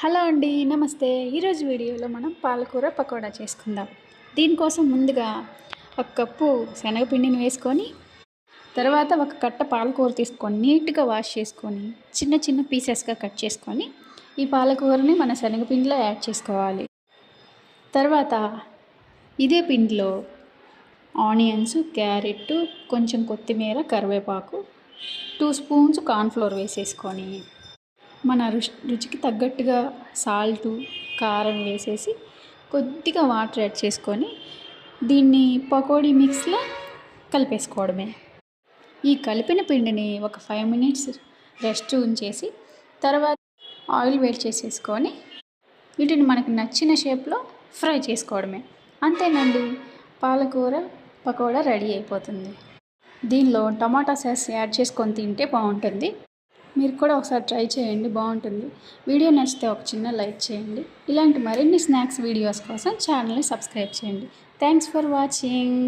Hello అండి. నమస్తే. ఈరోజు వీడియోలో మనం పాలకూర పకోడా చేసుకుందాం. దీనికోసం ముందుగా ఒక కప్పు శనగపిండిని వేసుకొని, తర్వాత ఒక కట్ట పాలకూర తీసుకొని నీట్‌గా వాష్ చేసుకొని, చిన్న చిన్న పీసెస్‌గా కట్ చేసుకొని, ఈ పాలకూరని మన శనగపిండిలో యాడ్ చేసుకోవాలి. తర్వాత ఇదే పిండిలో ఆనియన్స్, క్యారెట్, కొంచెం కొత్తిమీర, కరివేపాకు, 2 స్పూన్స్ కార్న్‌ఫ్లోర్ వేసేసుకొని మన రుచికి తగ్గట్టుగా సాల్టు, కారం వేసేసి కొద్దిగా వాటర్ యాడ్ చేసుకొని దీన్ని పకోడీ మిక్స్‌లా కలిపేసుకోవడమే. ఈ కలిపిన పిండిని ఒక 5 మినిట్స్ రెస్ట్ ఉంచేసి తర్వాత ఆయిల్ వేడి చేసేసుకొని వీటిని మనకు నచ్చిన షేప్‌లో ఫ్రై చేసుకోవడమే. అంతేనండి, పాలకూర పకోడా రెడీ అయిపోతుంది. దీనిలో టమాటా సాస్ యాడ్ చేసుకొని తింటే బాగుంటుంది. మీరు కూడా ఒకసారి ట్రై చేయండి, బాగుంటుంది. వీడియో నచ్చితే ఒక చిన్న లైక్ చేయండి. ఇలాంటి మరిన్ని స్నాక్స్ వీడియోస్ కోసం ఛానల్ని సబ్స్క్రైబ్ చేయండి. Thanks for watching.